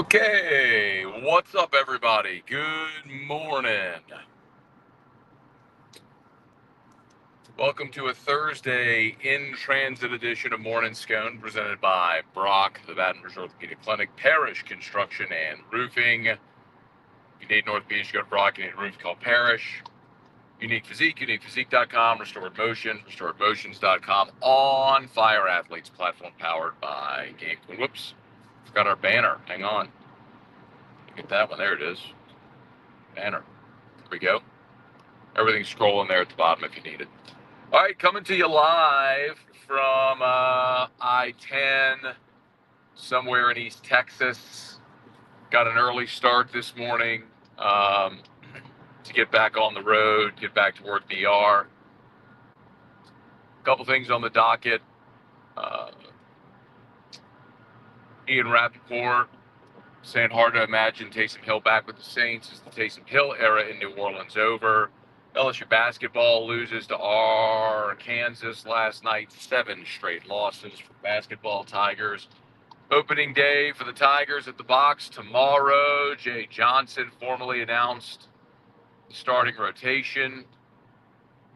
Okay, what's up, everybody? Good morning. Welcome to a Thursday in transit edition of Morning Scone, presented by Brock, the Baton Rouge Orthopedic Clinic, Parish Construction and Roofing. If you need North Beach, go to Brock. You need a roof, call Parish. Unique Physique, uniquephysique.com, Restored Motion, restoredmotions.com. On Fire Athletes platform powered by Game Queen. Whoops, forgot our banner. Hang on. Get that one. There it is. Banner. There we go. Everything's scrolling there at the bottom if you need it. All right, coming to you live from I-10, somewhere in East Texas. Got an early start this morning to get back on the road, get back to work DR. A couple things on the docket. Ian Rappaport saying hard to imagine Taysom Hill back with the Saints. Is the Taysom Hill era in New Orleans over? LSU basketball loses to Arkansas last night. 7 straight losses for basketball Tigers. Opening day for the Tigers at the box tomorrow. Jay Johnson formally announced the starting rotation.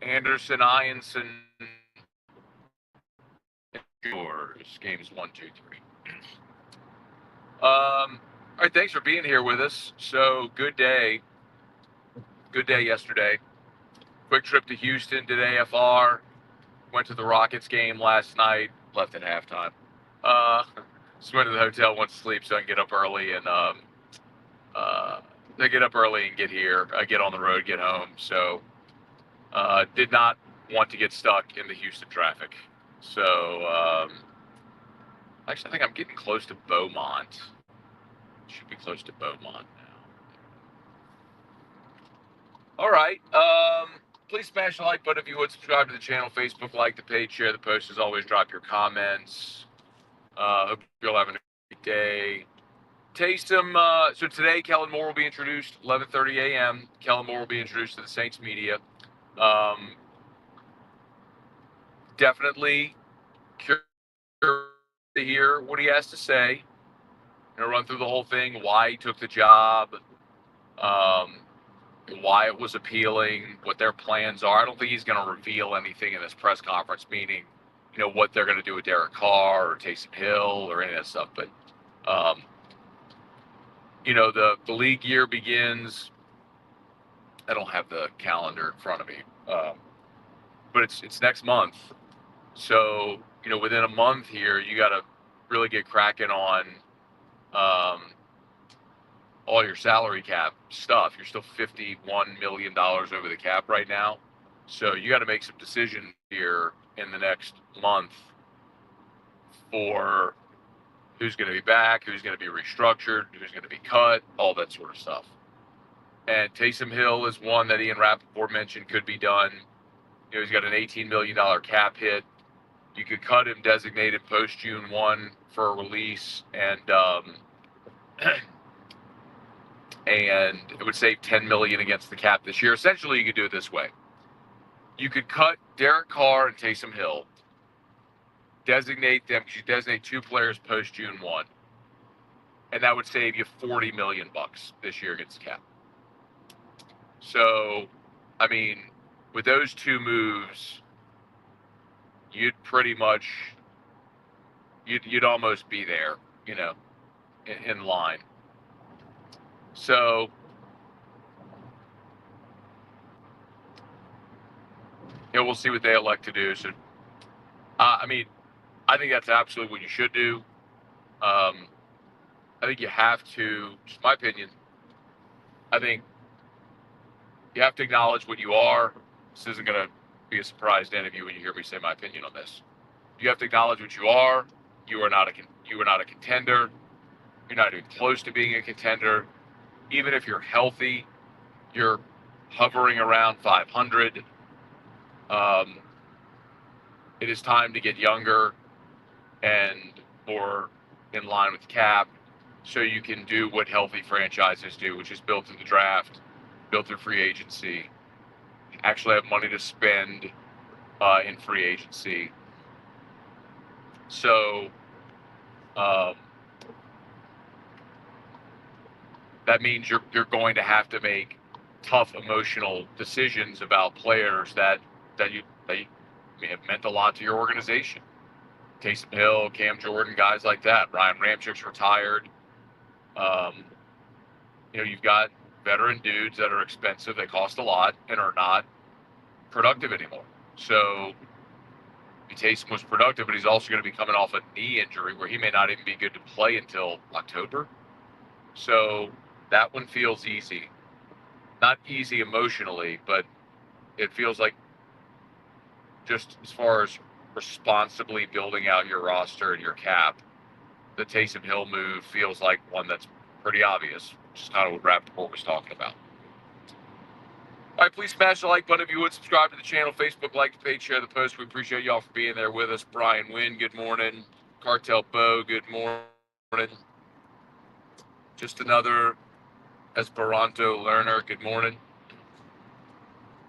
Anderson, Ianson, yours. Games 1, 2, 3. All right, thanks for being here with us. So good day. Good day yesterday. Quick trip to Houston, did AFR. Went to the Rockets game last night. Left at halftime. Just went to the hotel, went to sleep so I can get up early and get here, get on the road, get home. So did not want to get stuck in the Houston traffic. So actually, I think I'm getting close to Beaumont. Should be close to Beaumont now. All right. Please smash the like button if you would. Subscribe to the channel, Facebook, like the page, share the post. As always, drop your comments. Hope you're having a great day. Taysom, so today Kellen Moore will be introduced, 11:30 a.m. Kellen Moore will be introduced to the Saints media. Definitely curious to hear what he has to say. Run through the whole thing, why he took the job, why it was appealing, what their plans are. I don't think he's going to reveal anything in this press conference, meaning, what they're going to do with Derek Carr or Taysom Hill or any of that stuff. But, the league year begins. I don't have the calendar in front of me, but it's next month. So, within a month here, you got to really get cracking on all your salary cap stuff. You're still $51 million over the cap right now. So you got to make some decisions here in the next month for who's going to be back, who's going to be restructured, who's going to be cut, all that sort of stuff. And Taysom Hill is one that Ian Rappaport mentioned could be done. He's got an $18 million cap hit. You could cut him designated post June 1 for a release, and it would save $10 million against the cap this year. Essentially, you could do it this way. You could cut Derek Carr and Taysom Hill, designate them, because you designate 2 players post June 1, and that would save you $40 million this year against the cap. So, with those 2 moves, you'd pretty much, you'd almost be there, in line. So, we'll see what they elect to do. So, I think that's absolutely what you should do. I think you have to, just my opinion, I think you have to acknowledge what you are. This isn't going to be a surprise to any of you when you hear me say my opinion on this. You have to acknowledge what you are. You are not a contender. You're not even close to being a contender. Even if you're healthy, you're hovering around 500. It is time to get younger and more in line with the cap, so you can do what healthy franchises do, which is build through the draft, build through free agency, actually have money to spend in free agency. So that means you're going to have to make tough emotional decisions about players that you have meant a lot to your organization. Taysom Hill, Cam Jordan, guys like that. Ryan Ramchik's retired. You've got veteran dudes that are expensive, they cost a lot, and are not productive anymore. So Taysom was productive, but he's also going to be coming off a knee injury where he may not even be good to play until October. So that one feels easy. Not easy emotionally, but it feels like, just as far as responsibly building out your roster and your cap, the Taysom Hill move feels like one that's pretty obvious, which is kind of what Rappaport was talking about. All right, please smash the like button if you would. Subscribe to the channel, Facebook, like the page, share the post. We appreciate y'all for being there with us. Brian Wynn, good morning. Cartel Bo, good morning. Just another Esperanto learner, good morning.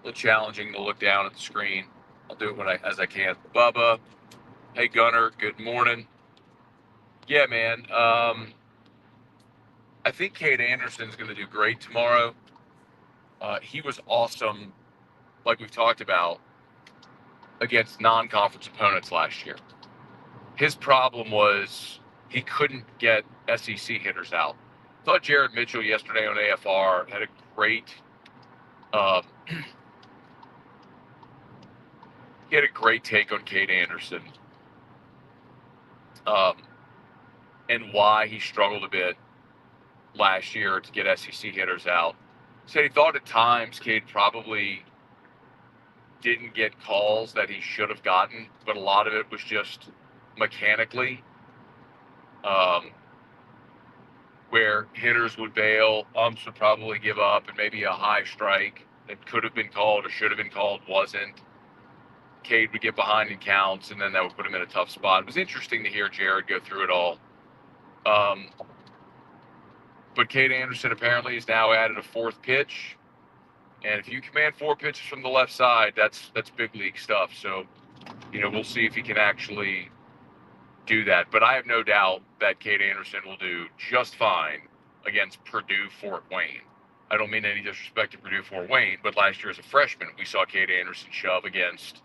A little challenging to look down at the screen. I'll do it as I can. Bubba, hey Gunner, good morning. Yeah, man. I think Cade Anderson's going to do great tomorrow. He was awesome, like we've talked about, against non-conference opponents last year. His problem was he couldn't get SEC hitters out. I thought Jared Mitchell yesterday on AFR had a great he had a great take on Cade Anderson and why he struggled a bit last year to get SEC hitters out. Said he thought at times Cade probably didn't get calls that he should have gotten, but a lot of it was just mechanically, where hitters would bail, umps would probably give up, and maybe a high strike that could have been called or should have been called wasn't. Cade would get behind in counts, and then that would put him in a tough spot. It was interesting to hear Jared go through it all. But Cade Anderson apparently has now added a fourth pitch. And if you command 4 pitches from the left side, that's big league stuff. So, we'll see if he can actually do that. But I have no doubt that Cade Anderson will do just fine against Purdue Fort Wayne. I don't mean any disrespect to Purdue Fort Wayne, but last year as a freshman, we saw Cade Anderson shove against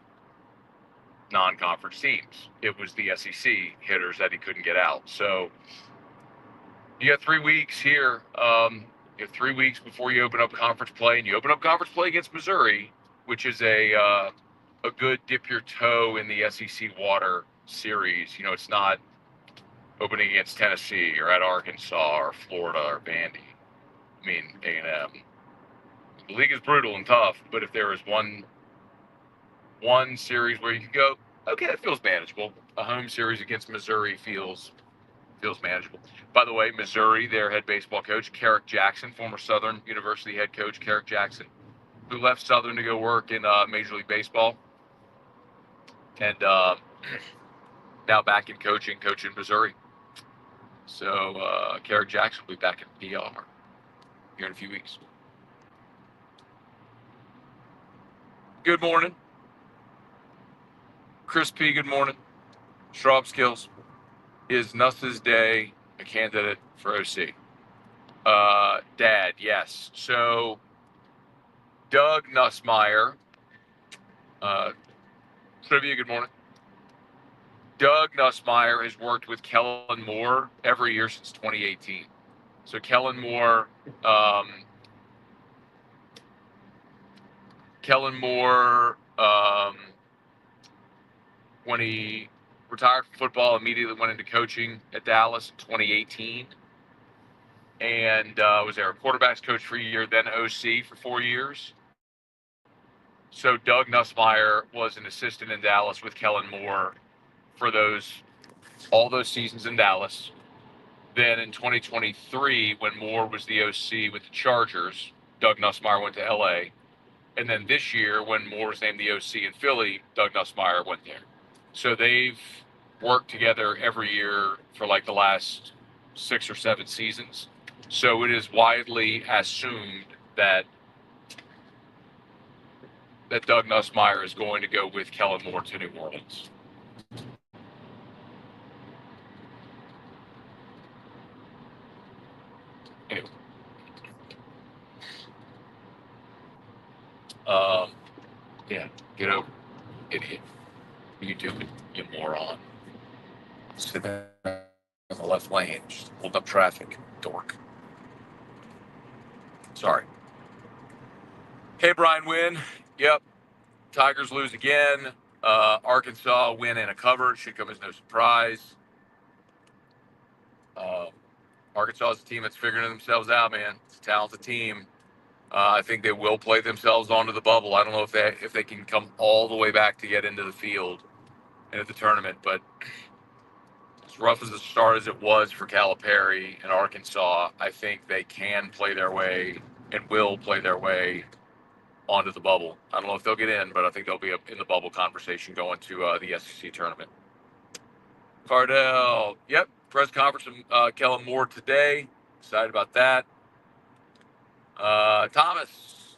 non-conference teams. It was the SEC hitters that he couldn't get out. So you got 3 weeks here. You have 3 weeks before you open up conference play, and you open up conference play against Missouri, which is a good dip your toe in the SEC water series. It's not opening against Tennessee or at Arkansas or Florida or Vandy. I mean, A&M. The league is brutal and tough, but if there is one series where you can go, okay, that feels manageable. A home series against Missouri feels manageable. By the way, Missouri, their head baseball coach, Carrick Jackson, former Southern University head coach Carrick Jackson, who left Southern to go work in Major League Baseball, and now back in coaching Missouri. So Carrick Jackson will be back in PR here in a few weeks. Good morning. Chris P., good morning. Schraub Skills. Is Nuss's Day a candidate for OC? Dad, yes. So Doug Nussmeier, trivia, good morning. Doug Nussmeier has worked with Kellen Moore every year since 2018. So Kellen Moore, when he retired from football, immediately went into coaching at Dallas in 2018, and was there a quarterbacks coach for a year, then OC for 4 years. So Doug Nussmeier was an assistant in Dallas with Kellen Moore for all those seasons in Dallas. Then in 2023, when Moore was the OC with the Chargers, Doug Nussmeier went to LA. And then this year, when Moore was named the OC in Philly, Doug Nussmeier went there. So they've worked together every year for like the last 6 or 7 seasons. So it is widely assumed that Doug Nussmeier is going to go with Kellen Moore to New Orleans. Anyway, Yeah, get over it, idiot. You do it, you moron. Sit there in the left lane, just hold up traffic, dork. Sorry. Hey, Brian, win. Yep. Tigers lose again. Arkansas win and a cover. Should come as no surprise. Arkansas is a team that's figuring themselves out, man. It's a talented team. I think they will play themselves onto the bubble. I don't know if they can come all the way back to get into the field and at the tournament, but as rough as a start as it was for Calipari and Arkansas, I think they can play their way and will play their way onto the bubble. I don't know if they'll get in, but I think they'll be in the bubble conversation going to the SEC tournament. Cardell, yep, press conference from Kellen Moore today. Excited about that. Thomas,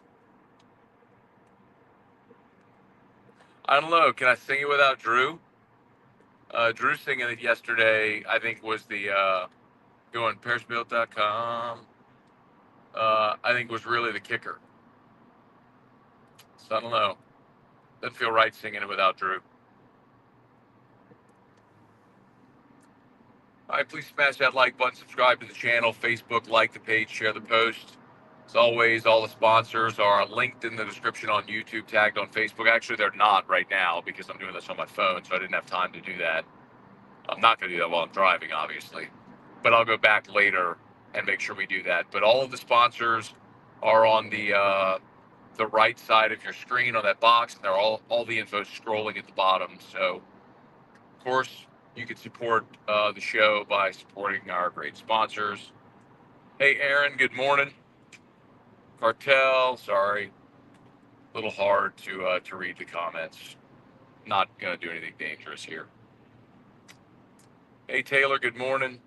I don't know. Can I sing it without Drew? Drew singing it yesterday, I think, was the going ParisBuilt.com. I think was really the kicker. So I don't know. Doesn't feel right singing it without Drew. All right, please smash that like button, subscribe to the channel, Facebook, like the page, share the post. As always, all the sponsors are linked in the description on YouTube, tagged on Facebook. Actually, they're not right now because I'm doing this on my phone, so I didn't have time to do that. I'm not going to do that while I'm driving, obviously. But I'll go back later and make sure we do that. But all of the sponsors are on the right side of your screen on that box, and they're all the info scrolling at the bottom. So, of course, you can support the show by supporting our great sponsors. Hey, Aaron, good morning. Cartel, sorry. A little hard to read the comments. Not going to do anything dangerous here. Hey, Taylor, good morning.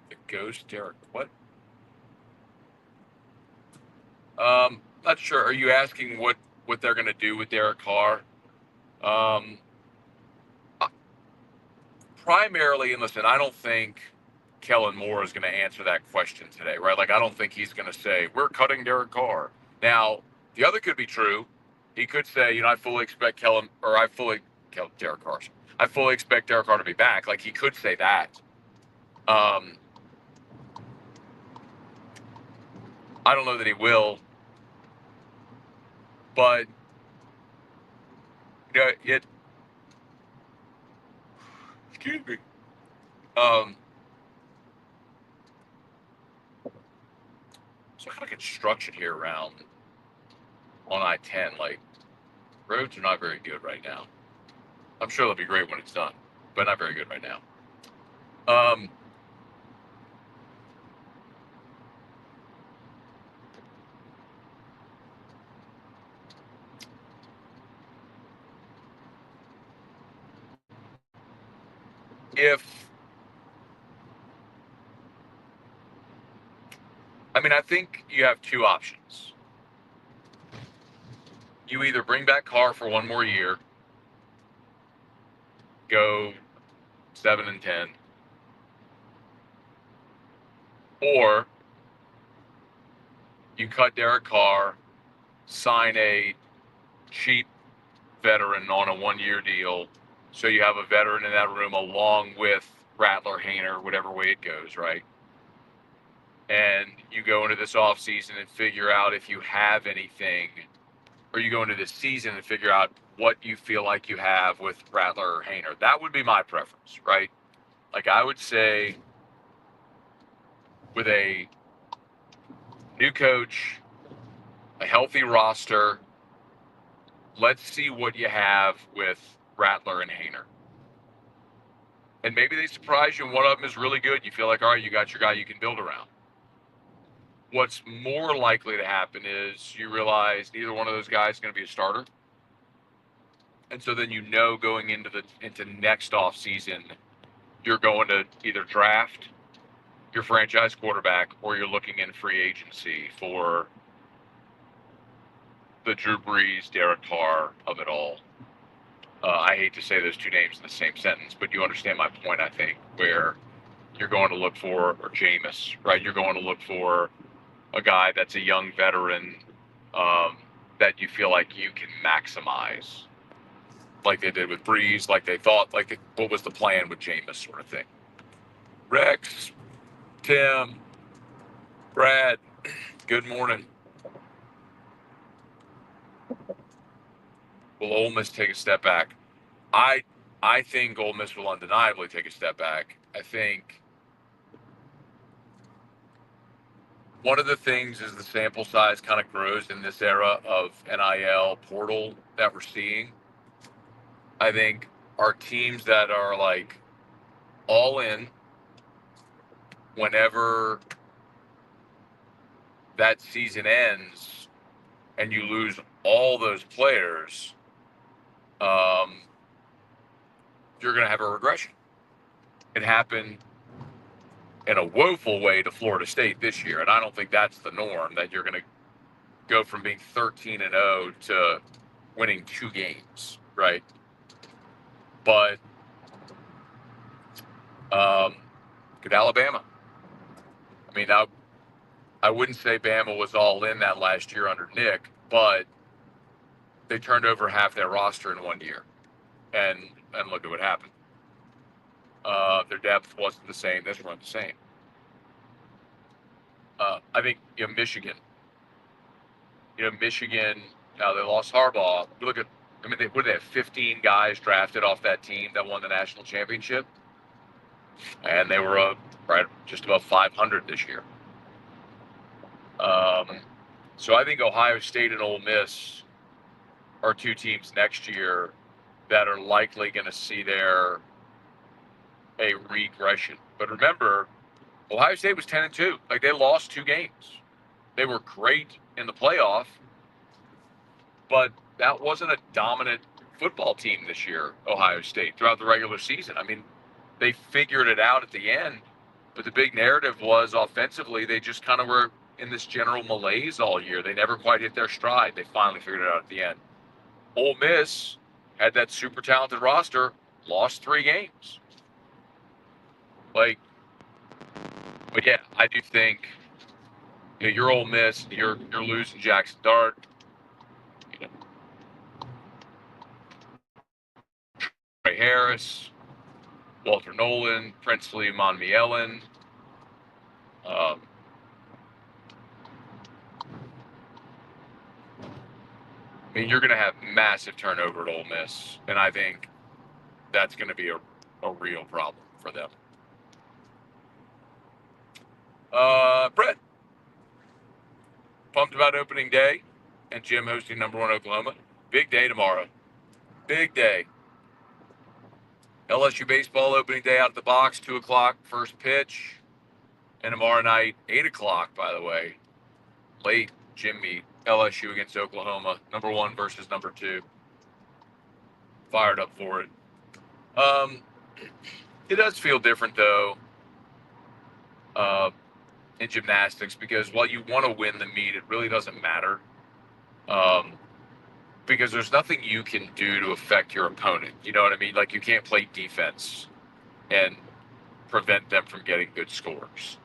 The ghost, Derek, what? Not sure. Are you asking what they're going to do with Derek Carr? Primarily, and listen, I don't think Kellen Moore is going to answer that question today, right? Like, I don't think he's going to say, we're cutting Derek Carr. Now, the other could be true. He could say, I fully expect Derek Carr. I fully expect Derek Carr to be back. Like, he could say that. I don't know that he will. But, excuse me. Some kind of construction here around on I-10. Like, roads are not very good right now. I'm sure they'll be great when it's done, but not very good right now. I think you have two options. You either bring back Carr for one more year, go 7-10, or you cut Derek Carr, sign a cheap veteran on a one-year deal, so you have a veteran in that room along with Rattler, Haener, whatever way it goes, right? And you go into this offseason and figure out if you have anything, or you go into this season and figure out what you feel like you have with Rattler or Haener. That would be my preference, right? Like, I would say with a new coach, a healthy roster, let's see what you have with Rattler and Haener. And maybe they surprise you and one of them is really good. You feel like, all right, you got your guy you can build around. What's more likely to happen is you realize neither one of those guys is going to be a starter. And so then going into next offseason, you're going to either draft your franchise quarterback or you're looking in free agency for the Drew Brees, Derek Carr of it all. I hate to say those two names in the same sentence, but you understand my point, I think, where you're going to look for, or Jameis, right? You're going to look for a guy that's a young veteran that you feel like you can maximize, like they did with Breeze, like they thought, what was the plan with Jameis, sort of thing. Rex, Tim, Brad, good morning. Will Ole Miss take a step back? I think Ole Miss will undeniably take a step back. I think one of the things is the sample size kind of grows in this era of NIL portal that we're seeing. I think our teams that are like all in whenever that season ends and you lose all those players, you're going to have a regression. It happened in a woeful way to Florida State this year, and I don't think that's the norm, that you're going to go from being 13-0 to winning 2 games, right? But good Alabama. I mean, I wouldn't say Bama was all in that last year under Nick, but they turned over half their roster in 1 year, and look at what happened. Their depth wasn't the same. This weren't the same. I think Michigan. Michigan. Now they lost Harbaugh. Look at. I mean, they have 15 guys drafted off that team that won the national championship, and they were right just above 500 this year. So I think Ohio State and Ole Miss are 2 teams next year that are likely going to see a regression. But remember, Ohio State was 10-2. Like, they lost 2 games. They were great in the playoff, but that wasn't a dominant football team this year, Ohio State, throughout the regular season. I mean, they figured it out at the end, but the big narrative was offensively, they just kind of were in this general malaise all year. They never quite hit their stride. They finally figured it out at the end. Ole Miss had that super talented roster, lost 3 games. But yeah, I do think you're Ole Miss, you're losing Jackson Dart. Trey Harris, Walter Nolan, Princely Monmielen. I mean, you're going to have massive turnover at Ole Miss, and I think that's going to be a real problem for them. Brett, pumped about opening day and Jim hosting number 1 Oklahoma. Big day tomorrow. Big day. LSU baseball opening day out of the box, 2 o'clock, first pitch. And tomorrow night, 8 o'clock, by the way, late gym meet, LSU against Oklahoma, number 1 versus number 2. Fired up for it. It does feel different, though, in gymnastics, because while you want to win the meet, it really doesn't matter. Because there's nothing you can do to affect your opponent. You know what I mean? Like, you can't play defense and prevent them from getting good scores.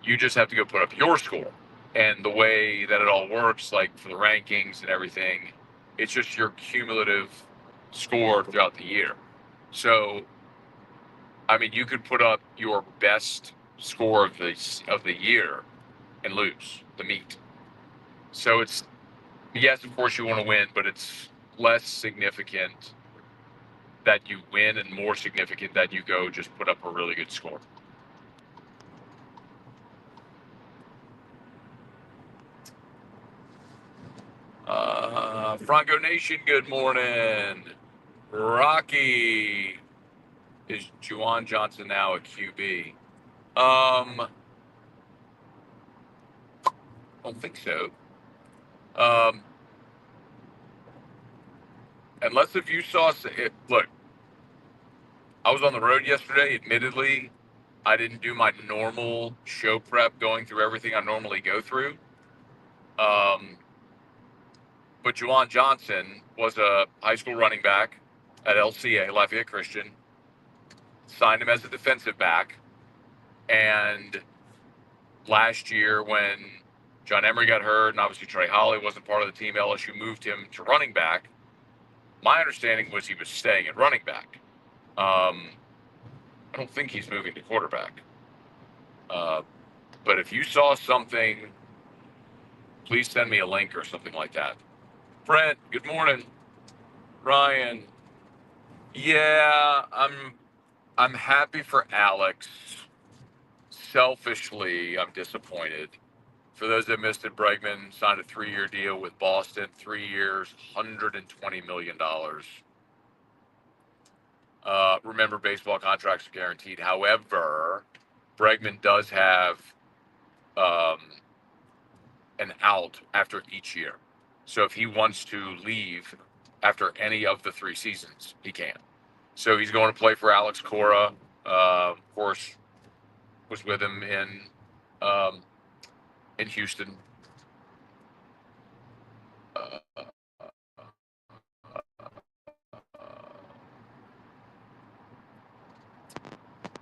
You just have to go put up your score. And the way that it all works, like for the rankings and everything, it's just your cumulative score throughout the year. So, I mean, you could put up your best score of the year and lose the meet. So it's, yes, of course you want to win, but it's less significant that you win and more significant that you go just put up a really good score. Bronco Nation, good morning. Rocky, is Juwan Johnson now a QB? I don't think so. Unless if you saw it, look, I was on the road yesterday. Admittedly, I didn't do my normal show prep going through everything I normally go through. But Juwan Johnson was a high school running back at LCA, Lafayette Christian. Signed him as a defensive back. And last year when John Emery got hurt, and obviously Trey Holly wasn't part of the team, LSU moved him to running back. My understanding was he was staying at running back. I don't think he's moving to quarterback. But if you saw something, please send me a link or something like that. Brent, good morning. Ryan, yeah, I'm happy for Alex. Selfishly, I'm disappointed. For those that missed it, Bregman signed a 3-year deal with Boston, 3 years, $120 million. Remember, baseball contracts are guaranteed. However, Bregman does have an out after each year. So if he wants to leave after any of the 3 seasons, he can. So he's going to play for Alex Cora. Of course, was with him in Houston.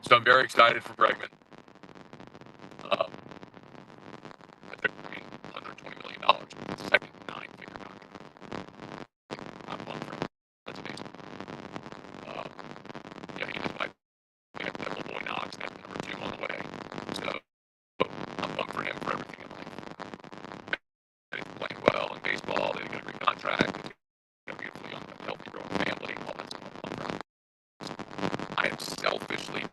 So I'm very excited for Bregman. $120 million. Second 9-figure contract. I'm pumped for him. That's amazing. Yeah, he just might have that little boy Knox at number 2 on the way. So I'm pumped for him for everything in life. He's playing well in baseball. They got a great contract. He's got a beautiful young, healthy, growing family. All that stuff. I'm pumped for him. I am selfishly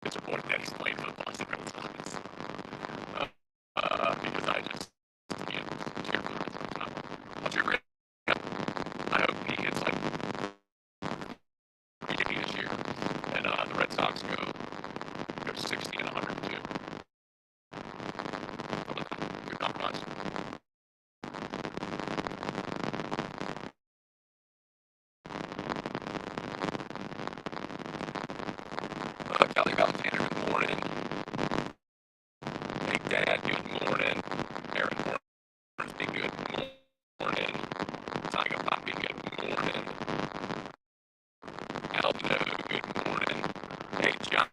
disappointed that he's playing for the Boston Red Sox. Because I just can't cheer for the Red Sox. I'll cheer for him. I hope he hits like 380 this year, and the Red Sox go 60 and 102. Good compromise. Kelly Valentiner, good morning. Hey, Dad, good morning. Aaron Hornsby, good morning. Tiger Poppy, good morning. Aldo, good morning. Hey, John,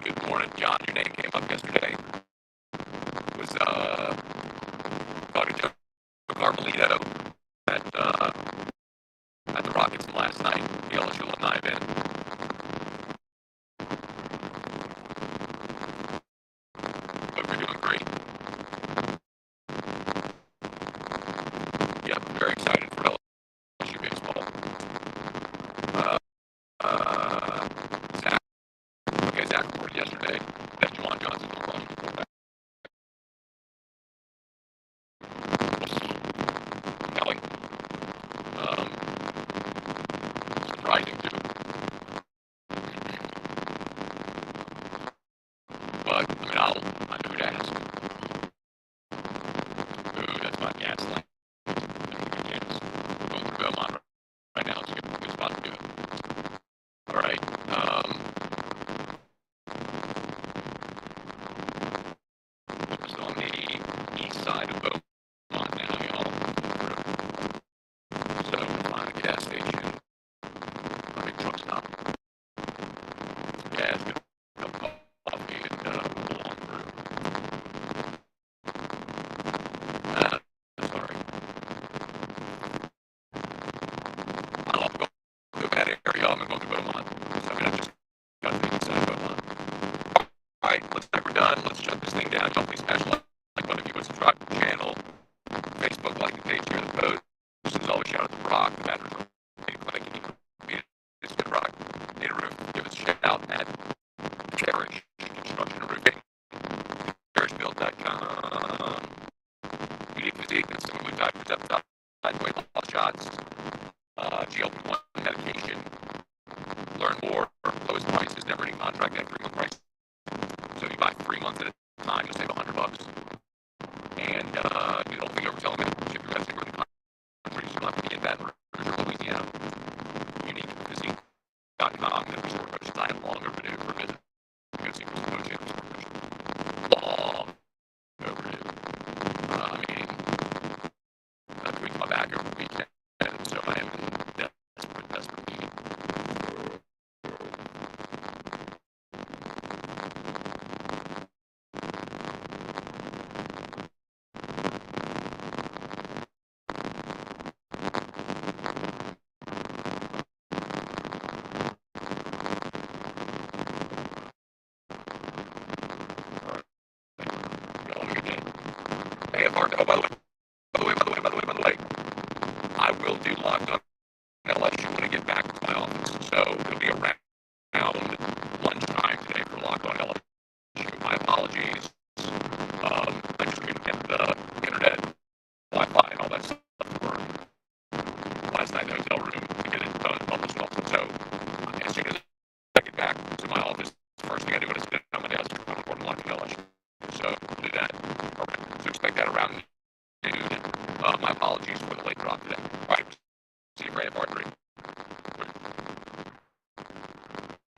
good morning. John, your name came up yesterday. It was Joe Carmelito at the Rockets last night, the LSU alumni event. Hope you're doing great. Yeah, I'm very excited for LSU baseball. Zach reported yesterday that Juwan Johnson will run the quarterback. Compelling. Surprising too. But I mean, I know who to ask. Ooh, that's my gaslight. Yes. We're going through Belmont right now. It's a good spot to do it. All right. It's on the east side of Beaumont now, y'all. So we'll find a gas station. A big truck stop. Gas, get a cup of coffee, and pull on through. Sorry. I love going to that area. I'm going to Beaumont. So I mean, I just got to the east side of Beaumont. All right, looks like we're done. Let's shut this thing down. Y'all please smash like button if you would subscribe to the channel. Facebook, like the page, share the post. As always, shout out to Brock, the Baton Rouge Clinic. It's good Brock. Need a roof. Give us a shout out at Parish Construction and Roofing. ParishBuild.com. Unique physique. That's someone who died for peptide weight loss shots. GLP-1 medication. Learn more. Lowest prices. Never any contract at 3-month price. So if you buy 3 months at a time, you'll save $100. And you don't think over telemed. Ship your medicine where the country. You don't have to be in Baton Rouge or Louisiana. Unique physique.com. And restore coaches. I am long overdue for a visit. Go see Chris Coach and restore coach. Long overdue. I mean, I tweaked my back over the weekend, so I am will do Locked On LSU when I get back to my office. So it'll be around lunchtime today for Locked On LSU. My apologies. I just couldn't get the internet, Wi-Fi, and all that stuff to work last night in the hotel room to get it done published also. So as soon as I get back to my office, the first thing I do is sit down on my desk and record Locked On LSU. So we'll do that. Okay. So expect that around noon. My apologies for the late drop today. All right.